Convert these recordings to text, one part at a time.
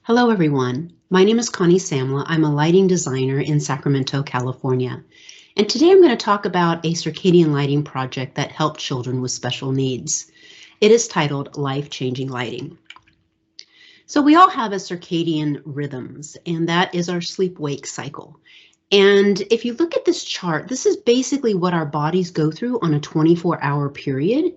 Hello, everyone. My name is Connie Samla. I'm a lighting designer in Sacramento, California. And today I'm going to talk about a circadian lighting project that helped children with special needs. It is titled Life-Changing Lighting. So we all have a circadian rhythms, and that is our sleep-wake cycle. And if you look at this chart, this is basically what our bodies go through on a 24-hour period.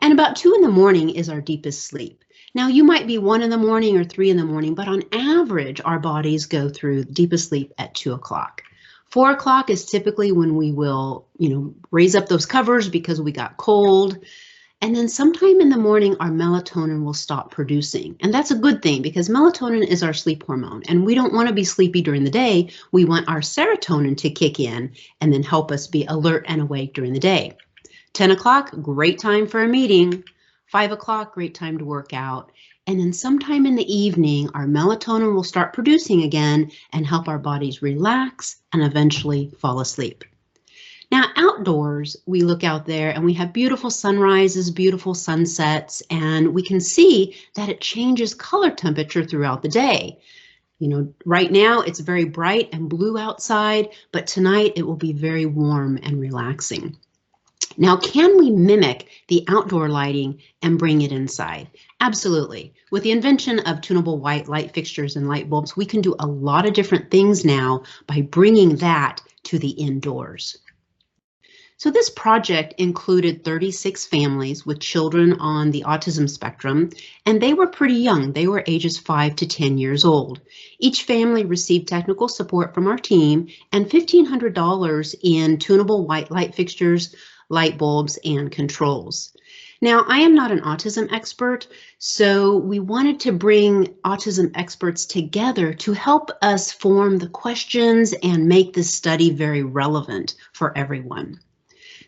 And about 2 in the morning is our deepest sleep. Now, you might be 1 in the morning or 3 in the morning, but on average, our bodies go through deepest sleep at 2 o'clock. 4 o'clock is typically when we will, raise up those covers because we got cold. And then sometime in the morning, our melatonin will stop producing. And that's a good thing because melatonin is our sleep hormone. And we don't want to be sleepy during the day. We want our serotonin to kick in and then help us be alert and awake during the day. 10 o'clock, great time for a meeting. 5 o'clock, great time to work out. And then sometime in the evening, our melatonin will start producing again and help our bodies relax and eventually fall asleep. Now, outdoors, we look out there and we have beautiful sunrises, beautiful sunsets, and we can see that it changes color temperature throughout the day. Right now it's very bright and blue outside, but tonight it will be very warm and relaxing. Now, can we mimic the outdoor lighting and bring it inside? Absolutely. With the invention of tunable white light fixtures and light bulbs, we can do a lot of different things now by bringing that to the indoors. So this project included 36 families with children on the autism spectrum, and they were pretty young. They were ages 5 to 10 years old. Each family received technical support from our team and $1,500 in tunable white light fixtures, light bulbs, and controls. Now, I am not an autism expert, so we wanted to bring autism experts together to help us form the questions and make this study very relevant for everyone.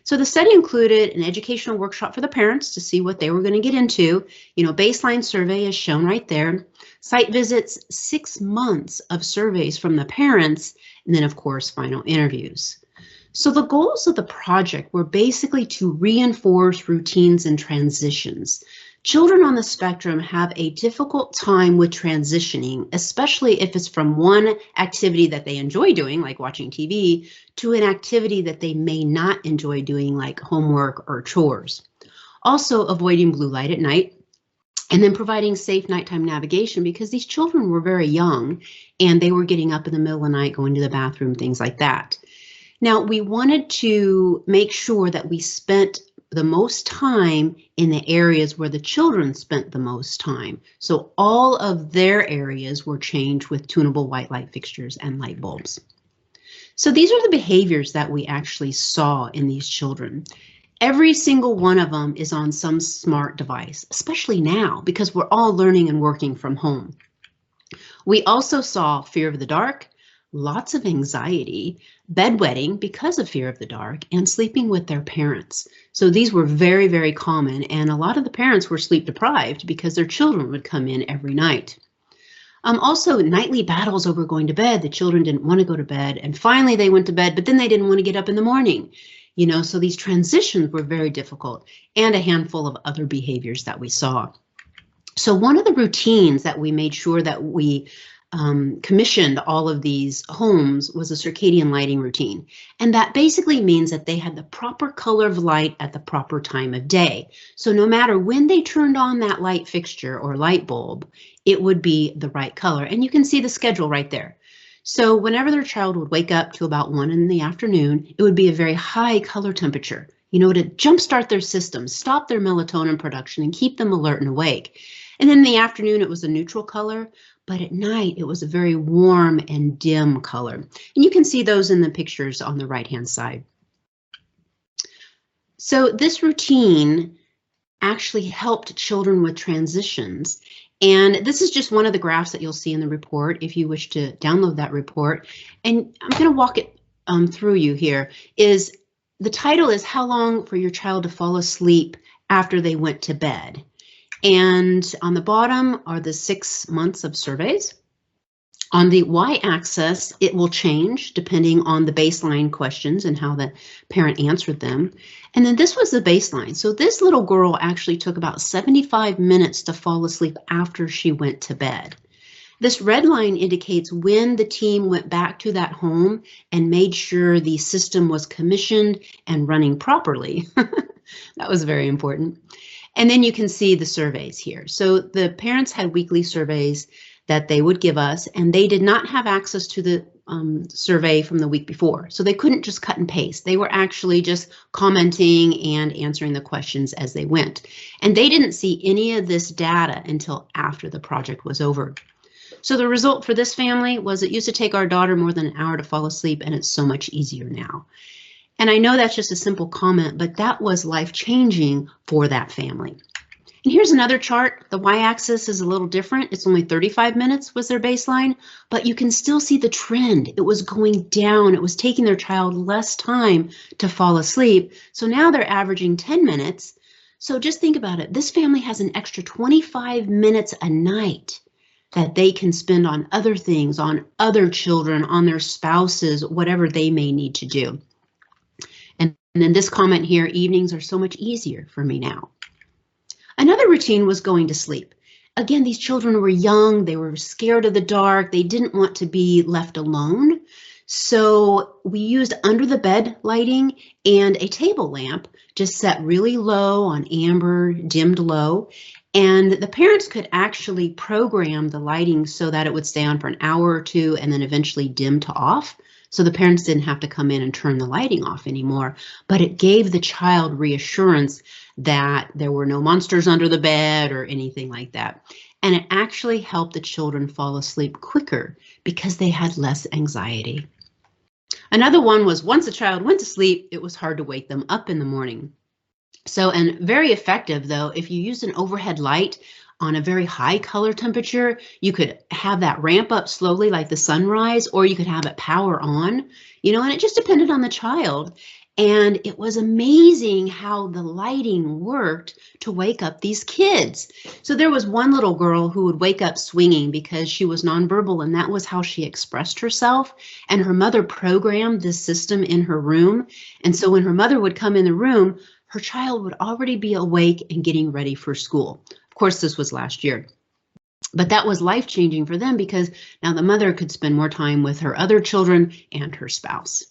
So the study included an educational workshop for the parents to see what they were going to get into. Baseline survey is shown right there. Site visits, 6 months of surveys from the parents, and then of course, final interviews. So the goals of the project were basically to reinforce routines and transitions. Children on the spectrum have a difficult time with transitioning, especially if it's from one activity that they enjoy doing, like watching TV, to an activity that they may not enjoy doing, like homework or chores. Also, avoiding blue light at night, and then providing safe nighttime navigation because these children were very young and they were getting up in the middle of the night, going to the bathroom, things like that. Now, we wanted to make sure that we spent the most time in the areas where the children spent the most time. So all of their areas were changed with tunable white light fixtures and light bulbs. So these are the behaviors that we actually saw in these children. Every single one of them is on some smart device, especially now because we're all learning and working from home. We also saw fear of the dark, lots of anxiety, bedwetting because of fear of the dark, and sleeping with their parents. So these were very, very common, and a lot of the parents were sleep deprived because their children would come in every night. Also, nightly battles over going to bed. The children didn't want to go to bed, and finally they went to bed, but then they didn't want to get up in the morning. So these transitions were very difficult, and a handful of other behaviors that we saw. So one of the routines that we made sure that we commissioned all of these homes was a circadian lighting routine. And that basically means that they had the proper color of light at the proper time of day. So no matter when they turned on that light fixture or light bulb, it would be the right color. And you can see the schedule right there. So whenever their child would wake up to about 1 in the afternoon, it would be a very high color temperature, to jumpstart their system, stop their melatonin production, and keep them alert and awake. And then in the afternoon, it was a neutral color. But at night, it was a very warm and dim color. And you can see those in the pictures on the right-hand side. So this routine actually helped children with transitions. And this is just one of the graphs that you'll see in the report if you wish to download that report. And I'm going to walk it through you here. The title is How Long for Your Child to Fall Asleep After They Went to Bed. And on the bottom are the 6 months of surveys. On the y-axis, it will change depending on the baseline questions and how the parent answered them. And then this was the baseline. So this little girl actually took about 75 minutes to fall asleep after she went to bed. This red line indicates when the team went back to that home and made sure the system was commissioned and running properly. That was very important. And then you can see the surveys here. So the parents had weekly surveys that they would give us, and they did not have access to the survey from the week before. So they couldn't just cut and paste. They were actually just commenting and answering the questions as they went. And they didn't see any of this data until after the project was over. So the result for this family was it used to take our daughter more than an hour to fall asleep, and it's so much easier now. And I know that's just a simple comment, but that was life-changing for that family. And here's another chart. The y-axis is a little different. It's only 35 minutes was their baseline, but you can still see the trend. It was going down. It was taking their child less time to fall asleep. So now they're averaging 10 minutes. So just think about it. This family has an extra 25 minutes a night that they can spend on other things, on other children, on their spouses, whatever they may need to do. And then this comment here, evenings are so much easier for me now. Another routine was going to sleep. Again, these children were young, they were scared of the dark, they didn't want to be left alone. So we used under the bed lighting and a table lamp just set really low on amber, dimmed low. And the parents could actually program the lighting so that it would stay on for an hour or two and then eventually dim to off. So the parents didn't have to come in and turn the lighting off anymore, but it gave the child reassurance that there were no monsters under the bed or anything like that. And it actually helped the children fall asleep quicker because they had less anxiety. Another one was once a child went to sleep, it was hard to wake them up in the morning. So, and very effective though, if you used an overhead light on a very high color temperature, you could have that ramp up slowly like the sunrise, or you could have it power on, and it just depended on the child. And it was amazing how the lighting worked to wake up these kids. So there was one little girl who would wake up swinging because she was nonverbal, and that was how she expressed herself. And her mother programmed this system in her room. And so when her mother would come in the room, her child would already be awake and getting ready for school. Of course, this was last year. But that was life-changing for them because now the mother could spend more time with her other children and her spouse.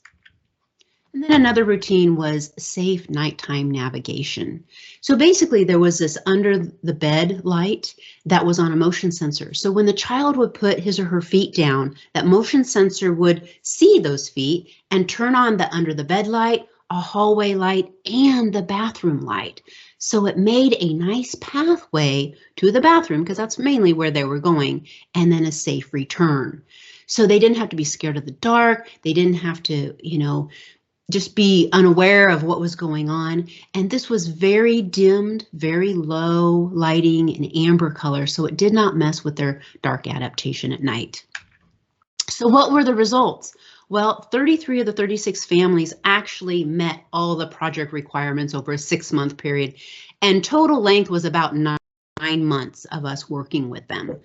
And then another routine was safe nighttime navigation. So basically there was this under the bed light that was on a motion sensor. So when the child would put his or her feet down, that motion sensor would see those feet and turn on the under the bed light, a hallway light, and the bathroom light. So it made a nice pathway to the bathroom because that's mainly where they were going, and then a safe return. So they didn't have to be scared of the dark. They didn't have to, just be unaware of what was going on. And this was very dimmed, very low lighting and amber color, so it did not mess with their dark adaptation at night. So what were the results? Well, 33 of the 36 families actually met all the project requirements over a 6-month period, and total length was about 9 months of us working with them,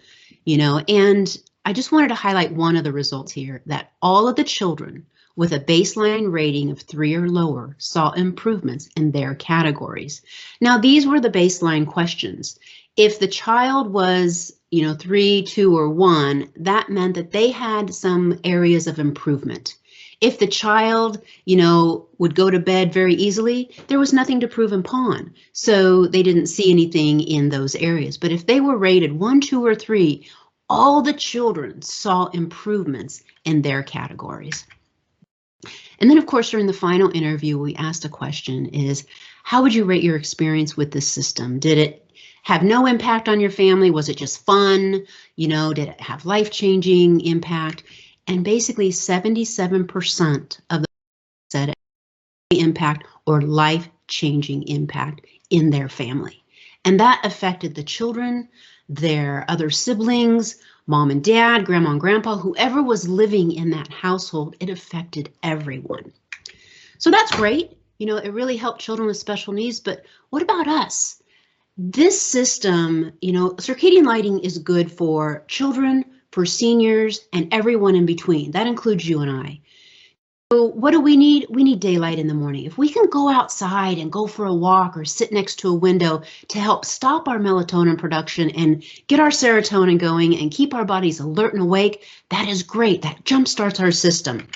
and I just wanted to highlight one of the results here, that all of the children with a baseline rating of 3 or lower saw improvements in their categories. Now, these were the baseline questions. If the child was, 3, 2, or 1, that meant that they had some areas of improvement. If the child, would go to bed very easily, there was nothing to prove upon. So they didn't see anything in those areas. But if they were rated 1, 2, or 3, all the children saw improvements in their categories. And then, of course, during the final interview, we asked a question is, how would you rate your experience with this system? Did it have no impact on your family? Was it just fun? Did it have life-changing impact? And basically 77% of them said it had impact or life-changing impact in their family. And that affected the children, their other siblings, mom and dad, grandma and grandpa, whoever was living in that household, it affected everyone. So that's great. It really helped children with special needs, but what about us? This system, circadian lighting is good for children, for seniors, and everyone in between. That includes you and I. So what do we need? We need daylight in the morning. If we can go outside and go for a walk or sit next to a window to help stop our melatonin production and get our serotonin going and keep our bodies alert and awake, that is great. That jumpstarts our system.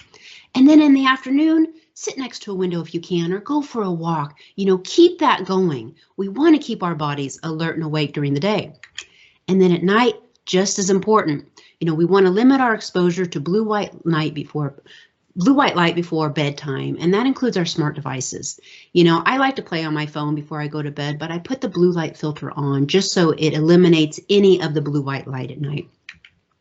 And then in the afternoon, sit next to a window if you can, or go for a walk. Keep that going. We want to keep our bodies alert and awake during the day. And then at night, just as important, we want to limit our exposure to blue white light before bedtime, and that includes our smart devices. I like to play on my phone before I go to bed, but I put the blue light filter on just so it eliminates any of the blue white light at night.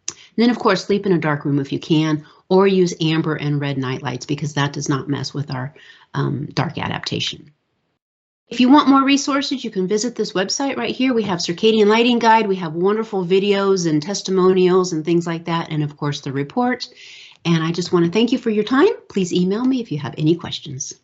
And then, of course, sleep in a dark room if you can, or use amber and red night lights because that does not mess with our dark adaptation. If you want more resources, you can visit this website right here. We have Circadian Lighting Guide. We have wonderful videos and testimonials and things like that, and of course the report. And I just want to thank you for your time. Please email me if you have any questions.